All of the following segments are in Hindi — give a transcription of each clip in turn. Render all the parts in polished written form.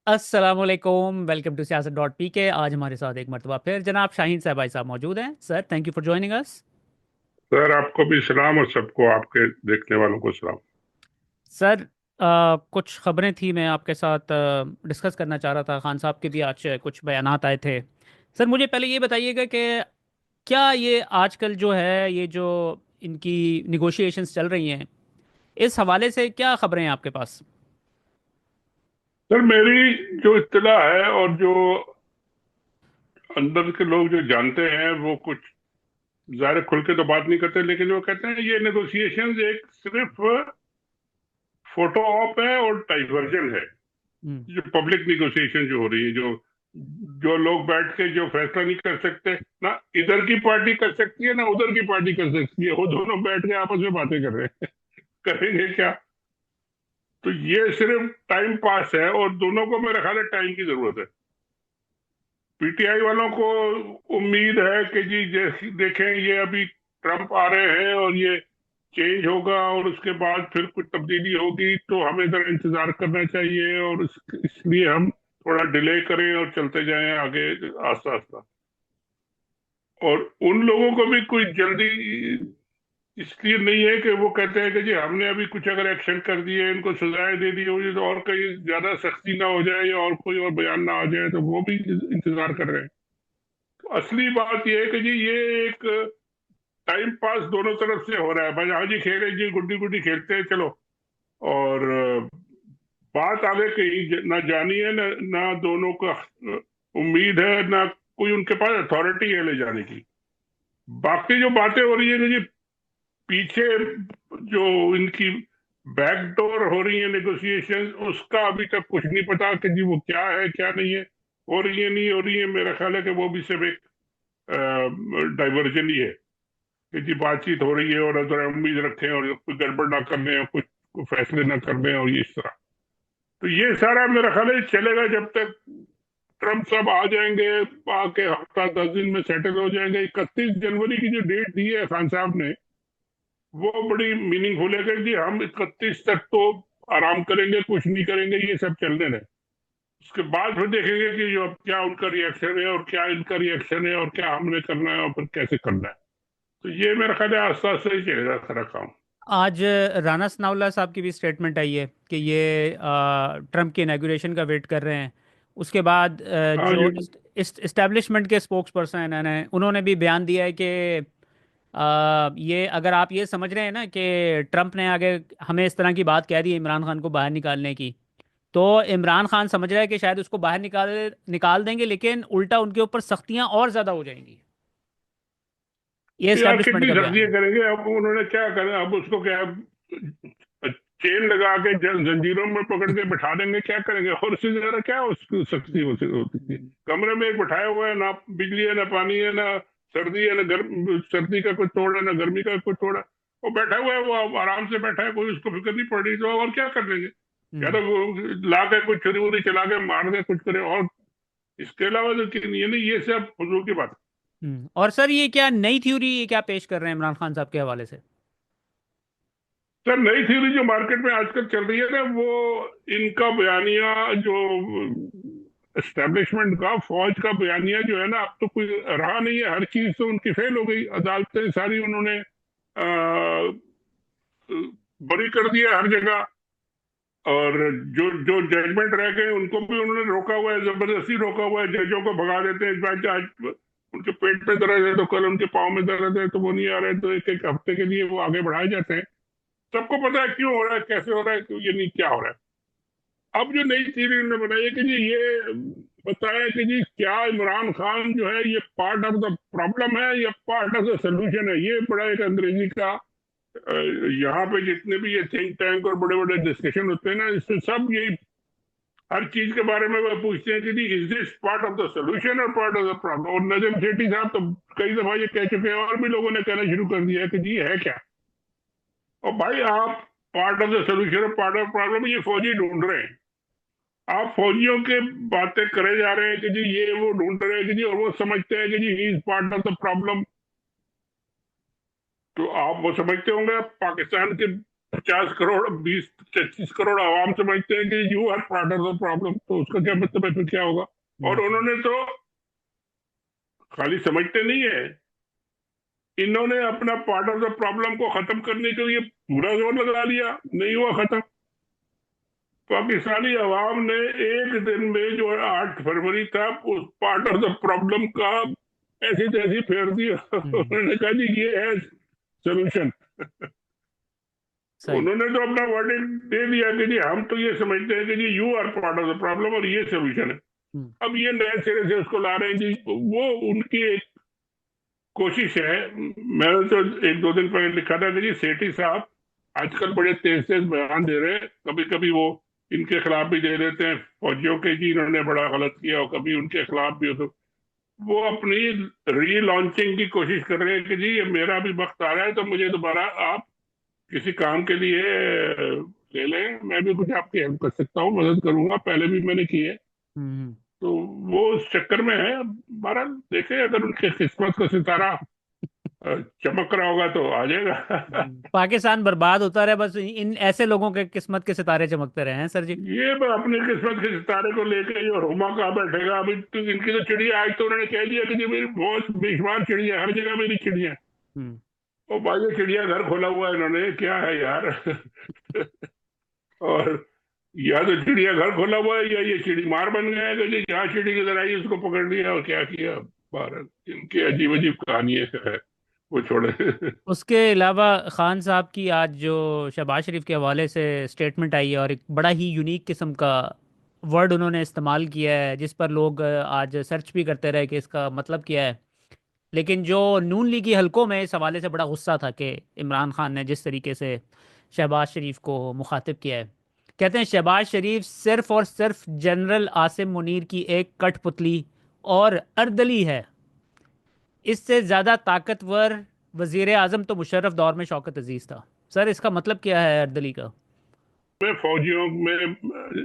अस्सलामुअलैकुम, वेलकम टू सियासत डॉट पी के। आज हमारे साथ एक मरतबा फिर जनाब शाहीन साहब भाई साहब मौजूद हैं। Sir, thank you for joining us. Sir, आपको भी सलाम और सबको आपके देखने वालों को सलाम। सर, कुछ खबरें थी, मैं आपके साथ डिस्कस करना चाह रहा था। खान साहब के भी आज कुछ बयानात आए थे। सर, मुझे पहले ये बताइएगा कि क्या ये आजकल जो है, ये जो इनकी निगोशिएशंस चल रही हैं, इस हवाले से क्या खबरें हैं आपके पास? सर, मेरी जो इत्तला है और जो अंदर के लोग जो जानते हैं वो कुछ ज़ाहिर खुल के तो बात नहीं करते, लेकिन वो कहते हैं ये नेगोशिएशंस एक सिर्फ फोटो ऑप है और डाइवर्जन है। हम्म। जो पब्लिक नेगोशिएशन जो हो रही है, जो जो लोग बैठ के जो फैसला नहीं कर सकते ना, इधर की पार्टी कर सकती है ना उधर की पार्टी कर सकती है, वो दोनों बैठ के आपस में बातें कर रहे हैं। करेंगे क्या? तो ये सिर्फ टाइम पास है और दोनों को मेरे ख्याल है टाइम की जरूरत है। पीटीआई वालों को उम्मीद है कि जी जैसे देखें, ये अभी ट्रम्प आ रहे हैं और ये चेंज होगा और उसके बाद फिर कुछ तब्दीली होगी, तो हमें इधर इंतजार करना चाहिए और इसलिए हम थोड़ा डिले करें और चलते जाएं आगे आस्ता आस्ता। और उन लोगों को भी कोई जल्दी इसलिए नहीं है कि वो कहते हैं कि जी हमने अभी कुछ अगर एक्शन कर दिए, इनको सजाएं दे दी होगी तो और कहीं ज्यादा सख्ती ना हो जाए या और कोई और बयान ना आ जाए, तो वो भी इंतजार कर रहे हैं। तो असली बात यह है कि जी ये एक टाइम पास दोनों तरफ से हो रहा है। भाई हाँ जी, खेले जी, गुड्डी गुड्डी खेलते हैं चलो। और बात आगे कहीं ना जानी है ना, ना दोनों का उम्मीद है, ना कोई उनके पास अथॉरिटी है ले जाने की। बाकी जो बातें हो रही है कि जी पीछे जो इनकी बैकडोर हो रही है नेगोशिएशन, उसका अभी तक कुछ नहीं पता कि जी वो क्या है क्या नहीं है, हो रही है नहीं हो रही है। मेरा ख्याल है कि वो भी सिर्फ एक डाइवर्जन ही है कि जी बातचीत हो रही है और जरा उम्मीद रखें और कुछ गड़बड़ ना करने और कुछ फैसले ना करने और ये इस तरह। तो ये सारा मेरा ख्याल है चलेगा जब तक ट्रम्प साहब आ जाएंगे, आके हफ्ता 10 दिन में सेटल हो जाएंगे। 31 जनवरी की जो डेट दी है खान साहब ने, वो बड़ी मीनिंगफुल है कि जी हम 31 तक तो आराम करेंगे, कुछ नहीं करेंगे, ये सब चलने दें। उसके बाद फिर देखेंगे कि जो अब क्या उनका रिएक्शन है और क्या इनका रिएक्शन है और क्या हमने करना है और फिर कैसे करना है। तो ये मेरा ख्याल है आस्ता आस्ता ही चलेगा सारा काम। आज राना सनाउल्लाह साहब की भी स्टेटमेंट आई है कि ये ट्रम्प के इनॉग्रेशन का वेट कर रहे हैं। उसके बाद हाँ जो जी। इस्टेब्लिशमेंट के स्पोक्स पर्सन हैं, उन्होंने भी बयान दिया है कि ये अगर आप ये समझ रहे हैं ना कि ट्रम्प ने आगे हमें इस तरह की बात कह दी है इमरान खान को बाहर निकालने की, तो इमरान खान समझ रहा है कि शायद उसको बाहर निकाल निकाल देंगे, लेकिन उल्टा उनके ऊपर सख्तियां और ज़्यादा हो जाएंगी। ये यार इस्टेब्लिशमेंट कितनी का बयान सख्तियां है। करेंगे? अब उन्होंने क्या करना? अब उसको क्या चेन लगा के जंजीरों में पकड़ के बिठा देंगे? क्या करेंगे? और उससे ज्यादा क्या उसकी सख्ती होती है? कमरे में एक बिठाया हुआ है, ना बिजली है ना पानी है ना सर्दी है ना गर्म, सर्दी का कुछ तोड़ है ना गर्मी का कुछ तोड़ है। वो बैठा हुआ है, वो आराम से बैठा है, कोई उसको फिक्र नहीं पड़ रही, तो और क्या कर लेंगे? या हम्म। तो वो ला के कुछ छुरी वुरी चला के मार दे, कुछ करे। और इसके अलावा तो ये नहीं, ये सब फजूल की बात। और सर, ये क्या नई थ्योरी, ये क्या पेश कर रहे हैं इमरान खान साहब के हवाले से? सर, नई थ्योरी जो मार्केट में आजकल चल रही है ना, वो इनका बयानिया जो एस्टेब्लिशमेंट का, फौज का बयानिया जो है ना, अब तो कोई रहा नहीं है। हर चीज तो उनकी फेल हो गई, अदालतें सारी उन्होंने बरी कर दिया हर जगह। और जो जो जजमेंट रह गए उनको भी उन्होंने रोका हुआ है, जबरदस्ती रोका हुआ है। जजों को भगा देते हैं, आज उनके पेट में दर्द है तो कल उनके पाँव में दर्द है तो वो नहीं आ रहे, तो एक एक हफ्ते के लिए वो आगे बढ़ाए जाते हैं। सबको पता है क्यों हो रहा है, कैसे हो रहा है, क्यों ये नहीं क्या हो रहा है। अब जो नई थ्योरी उन्होंने बनाई है कि जी ये बताया कि जी क्या इमरान खान जो है ये पार्ट ऑफ द प्रॉब्लम है या पार्ट ऑफ द सोल्यूशन है। ये बड़ा एक अंग्रेजी का अ, यहाँ पे जितने भी ये थिंक टैंक और बड़े बड़े डिस्कशन होते हैं ना, इससे सब यही हर चीज के बारे में वो पूछते हैं कि जी is this part of the solution और पार्ट ऑफ द प्रॉब्लम। और नजम सेठी साहब तो कई दफा ये कह चुके हैं और भी लोगों ने कहना शुरू कर दिया है कि जी है क्या। और भाई आप पार्ट ऑफ द सोल्यूशन और पार्ट ऑफ प्रॉब्लम ये फौजी ढूंढ रहे हैं। आप फौजियों के बातें करे जा रहे हैं कि जी ये वो ढूंढ रहे हैं कि जी, और वो समझते हैं कि जी he is part of the problem. तो आप वो समझते होंगे पाकिस्तान के 50 करोड़, 20-25 करोड़ आवाम समझते हैं कि you are part of the problem, तो उसका क्या मतलब है, फिर क्या होगा? और हम्म। उन्होंने तो खाली समझते नहीं है, इन्होंने अपना पार्ट ऑफ द प्रॉब्लम को खत्म करने के लिए पूरा जोर लगा लिया, नहीं हुआ खत्म। पाकिस्तानी अवाम ने एक दिन में, जो 8 फरवरी था, उस पार्ट ऑफ द प्रॉब्लम का ऐसी तैसी फेर दिया। हम्म। उन्होंने कहा जी ये है सोल्यूशन। सही। उन्होंने तो अपना वर्डिंग दे दिया कि जी हम तो ये समझते हैं कि जी you are part of the problem और ये सोल्यूशन है। हम्म। अब ये नए सिरे से उसको ला रहे हैं जी, वो उनकी एक कोशिश है। मैंने तो 1-2 दिन पहले लिखा था कि जी सेठी साहब आजकल बड़े तेज तेज बयान दे रहे हैं, कभी कभी वो इनके खिलाफ भी दे देते हैं फौजियों के, जी इन्होंने बड़ा गलत किया, और कभी उनके खिलाफ भी हो, तो वो अपनी रीलॉन्चिंग की कोशिश कर रहे हैं कि जी ये मेरा भी वक्त आ रहा है, तो मुझे दोबारा आप किसी काम के लिए ले लें, मैं भी कुछ आपकी हेल्प कर सकता हूँ, मदद करूंगा, पहले भी मैंने की है। हम्म। तो वो उस चक्कर में है। बहरहाल देखे, अगर उनके किस्मत का सितारा चमक रहा होगा तो आ जाएगा। पाकिस्तान बर्बाद होता रहे, बस इन ऐसे लोगों के किस्मत के सितारे चमकते रहे हैं सर जी। ये बस अपनी किस्मत के सितारे को लेकर जो हुमा कहाँ बैठेगा अभी, तो इनकी तो चिड़िया, आज तो उन्होंने कह दिया कि जी मेरी बहुत बेशुमार चिड़िया, हर जगह मेरी चिड़िया। हम्म। और भाई ये चिड़िया घर खोला हुआ है इन्होंने, क्या है यार। और या तो चिड़िया घर खोला हुआ है, या ये चिड़ी मार बन गया है कि जी जहाँ चिड़ी किधर आई उसको पकड़ लिया और क्या किया। भारत इनकी अजीब अजीब कहानी है, वो छोड़े। उसके अलावा खान साहब की आज जो शहबाज शरीफ के हवाले से स्टेटमेंट आई है, और एक बड़ा ही यूनिक किस्म का वर्ड उन्होंने इस्तेमाल किया है, जिस पर लोग आज सर्च भी करते रहे कि इसका मतलब क्या है। लेकिन जो नून लीगी हलकों में इस हवाले से बड़ा गुस्सा था कि इमरान खान ने जिस तरीके से शहबाज शरीफ को मुखातिब किया है। कहते हैं शहबाज शरीफ सिर्फ और सिर्फ जनरल आसिम मुनीर की एक कठपुतली और अर्दली है। इससे ज़्यादा ताकतवर वजीर आजम तो मुशर्रफ दौर में शौकत अजीज़ था। सर इसका मतलब क्या है अर्दली का? में फौजियों में,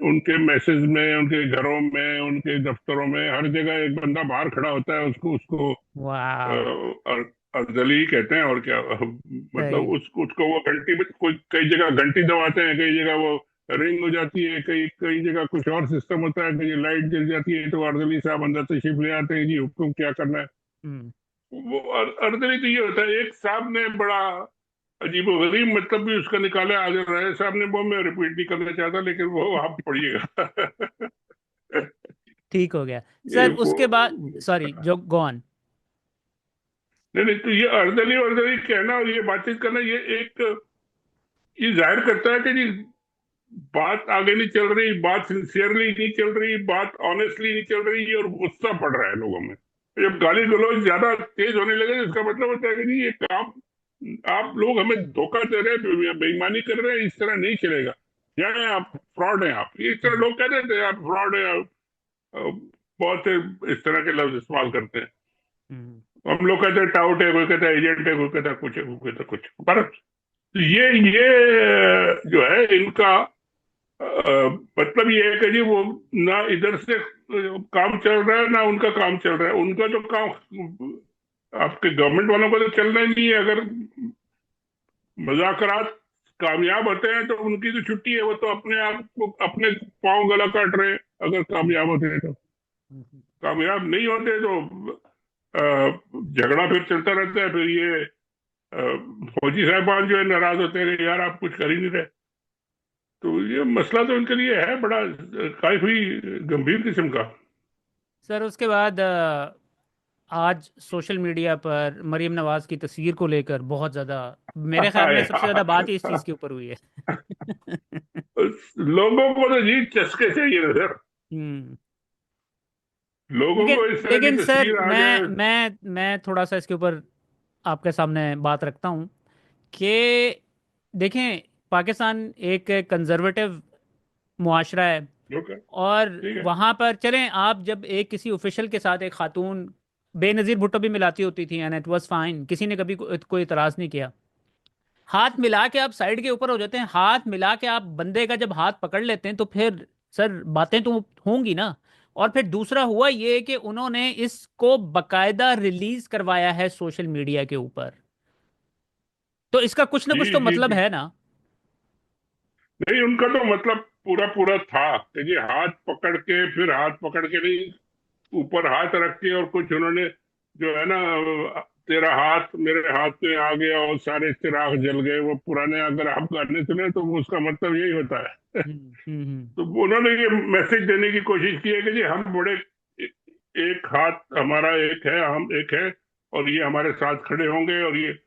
उनके मैसेज में, उनके घरों में, उनके दफ्तरों में, हर जगह एक बंदा बाहर खड़ा होता है, उसको उसको वाह। अर्दली कहते हैं, और क्या मतलब सही। उसको वो घंटी में, कोई कई जगह घंटी दबाते हैं, कई जगह वो रिंग हो जाती है, कई कई जगह कुछ और सिस्टम होता है, कहीं लाइट जल जाती है तो अर्दली साहब अंदर तशरीफ ले आते हैं, जी हुक्म क्या करना है। हम्म। वो अर्दली तो ये होता है। एक साहब ने बड़ा अजीब गरीब मतलब भी उसका निकाला, आदिल राय साहब ने, वो मैं रिपीट नहीं करना चाहता, लेकिन वो आप पढ़िएगा। ठीक हो गया। ये सर वो उसके बाद सॉरी जो गो ऑन। नहीं नहीं, तो ये अर्दली वर्दली कहना और ये बातचीत करना, ये एक, ये जाहिर करता है कि जी बात आगे नहीं चल रही, बात सिंसियरली नहीं चल रही, बात ऑनेस्टली नहीं चल रही, और गुस्सा पड़ रहा है लोगों में। जब गाली गलौज ज्यादा तेज होने लगे, तो इसका मतलब होता है कि जी ये काम, आप लोग हमें धोखा दे रहे हैं, बेईमानी कर रहे हैं, इस तरह नहीं चलेगा, क्या है आप फ्रॉड हैं, आप इस तरह लोग कहते थे, आप फ्रॉड है, बहुत से इस तरह के लफ्ज इस्तेमाल करते हैं। हम्म। हम लोग कहते हैं टाउट है, कोई कहता है एजेंट है, कोई कहता है कुछ है, कोई कहता है कुछ, पर ये जो है इनका मतलब ये है कि जी वो ना इधर से काम चल रहा है, ना उनका काम चल रहा है। उनका तो काम, आपके गवर्नमेंट वालों का तो चलना ही नहीं है। अगर मुज़ाकरात कामयाब होते हैं तो उनकी तो छुट्टी है, वो तो अपने आप को अपने पाँव गला काट रहे हैं, अगर कामयाब होते हैं तो। हम्म। कामयाब नहीं होते तो झगड़ा फिर चलता रहता है, फिर ये फौजी साहबान जो है नाराज होते हैं कि यार आप कुछ कर ही नहीं रहे। तो ये मसला तो उनके लिए है बड़ा, काफी गंभीर किस्म का। सर उसके बाद आज सोशल मीडिया पर मरीम नवाज की तस्वीर को लेकर बहुत ज़्यादा, मेरे ख्याल में सबसे ज़्यादा बात ही इस चीज़ के ऊपर हुई है। लोगों को तो जी चस्के चाहिए ना सर, हम्म। लोगों लेकिन को इस तरह की लेकिन सर तस्वीर आ जाए। मैं थोड़ा सा इसके ऊपर आपके सामने बात रखता हूँ कि देखें, पाकिस्तान एक कंजर्वेटिव मुआशरा है। ओके, और ठीक है। वहाँ पर चलें, आप जब एक किसी ऑफिशियल के साथ एक खातून बेनज़ीर भुट्टो भी मिलाती होती थी एंड इट वाज फाइन, किसी ने कभी कोई इतराज़ नहीं किया। हाथ मिला के आप साइड के ऊपर हो जाते हैं, हाथ मिला के आप बंदे का जब हाथ पकड़ लेते हैं तो फिर सर बातें तो होंगी ना। और फिर दूसरा हुआ ये कि उन्होंने इसको बकायदा रिलीज करवाया है सोशल मीडिया के ऊपर, तो इसका कुछ ना जी कुछ तो जी मतलब जी, है ना। नहीं, उनका तो मतलब पूरा पूरा था कि जी हाथ पकड़ के, फिर हाथ पकड़ के नहीं, ऊपर हाथ रख के, और कुछ उन्होंने जो है ना, तेरा हाथ मेरे हाथ में आ गया और सारे चिराग जल गए, वो पुराने अगर आप गाने सुने तो वो उसका मतलब यही होता है। हम्म। तो उन्होंने ये मैसेज देने की कोशिश की है कि जी हम बड़े, एक हाथ हमारा एक है, हम एक है, और ये हमारे साथ खड़े होंगे, और ये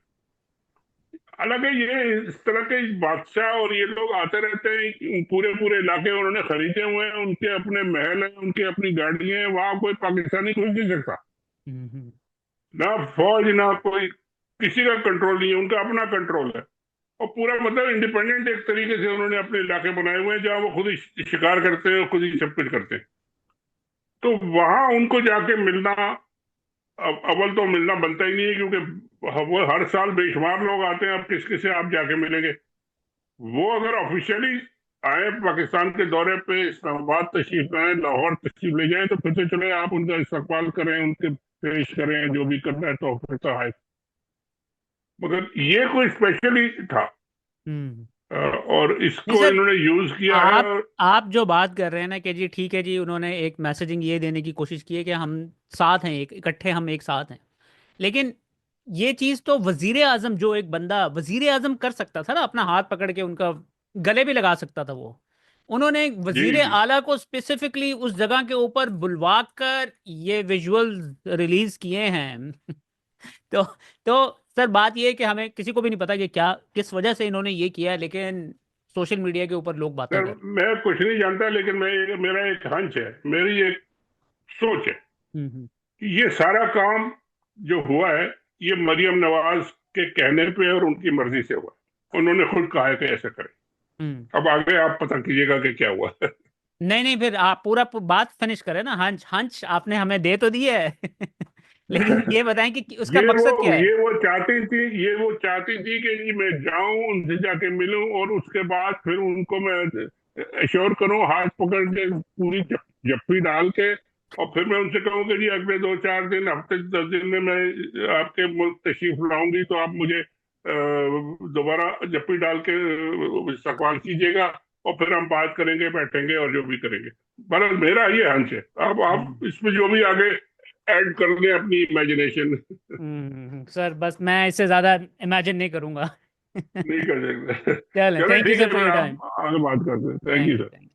हालांकि ये इस तरह के बादशाह और ये लोग आते रहते हैं, पूरे पूरे इलाके उन्होंने खरीदे हुए हैं, उनके अपने महल हैं, उनकी अपनी गाड़ियां हैं, वहां कोई पाकिस्तानी घुस नहीं सकता। हम्म। ना फौज, ना कोई, किसी का कंट्रोल नहीं है, उनका अपना कंट्रोल है। और पूरा मतलब इंडिपेंडेंट एक तरीके से उन्होंने अपने इलाके बनाए हुए हैं, जहाँ वो खुद ही शिकार करते हैं और खुद ही सब कुछ करते हैं। तो वहां उनको जाके मिलना, अव्वल तो मिलना बनता ही नहीं है, क्योंकि वो हर साल बेशुमार लोग आते हैं, अब किस किसे आप जाके मिलेंगे। वो अगर ऑफिशियली आए पाकिस्तान के दौरे पे, इस्लामाबाद तशरीफ लाए, लाहौर तशरीफ ले जाए, तो फिर तो चले आप उनका इस्तकबाल करें, उनके पेश करें, जो भी करना है, तो फिर तो है। मगर ये कोई स्पेशली था, हम्म। और नहीं इसको सर, इन्होंने यूज किया है। आप और आप जो बात कर रहे हैं ना कि जी ठीक है जी, उन्होंने एक मैसेजिंग ये देने की कोशिश की है कि हम साथ हैं, एक इकट्ठे, हम एक साथ हैं। लेकिन ये चीज तो वजीर आजम, जो एक बंदा वजीर आजम कर सकता था ना, अपना हाथ पकड़ के उनका गले भी लगा सकता था वो। उन्होंने जी वजीर जी। आला को स्पेसिफिकली उस जगह के ऊपर बुलवा कर ये विजुअल रिलीज किए हैं। तो सर बात ये है कि हमें किसी को भी नहीं पता कि क्या किस वजह से इन्होंने ये किया है, लेकिन सोशल मीडिया के ऊपर लोग बातें सर कर। मैं कुछ नहीं जानता, लेकिन मेरा एक हंच है, मेरी एक सोच है हम्म। कि ये सारा काम जो हुआ है, ये मरियम नवाज के कहने पे और उनकी मर्जी से हुआ है। उन्होंने खुद कहा है कि ऐसे करें। हम्म। अब आगे आप पता कीजिएगा कि क्या हुआ। नहीं नहीं, फिर आप पूरा बात फिनिश करें ना। हंच हंच आपने हमें दे तो दिया है। लेकिन ये बताएं कि उसका मकसद क्या है। वो चाहती थी कि जी मैं जाऊं, उनसे जाके मिलूं, और उसके बाद फिर उनको मैं अश्योर करूं, हाथ पकड़ के पूरी जप्फी डाल के, और फिर मैं उनसे कहूं कि जी अगले 2-4 दिन, हफ्ते 10 दिन में मैं आपके मुल्क तशरीफ लाऊंगी, तो आप मुझे दोबारा जप्फी डाल के इस्तकबाल कीजिएगा, और फिर हम बात करेंगे, बैठेंगे, और जो भी करेंगे। बहरहाल मेरा ये हंच है। अब आप हम्म। इसमें जो भी आगे ऐड कर लें अपनी इमेजिनेशन। सर बस मैं इससे ज्यादा इमेजिन नहीं करूंगा। नहीं कर सकते। चलें, चलो थैंक यू ठीक सर है, फॉर फिर योर टाइम। आप आगे बात करते हैं। Thank thank you you, sir. Thank you.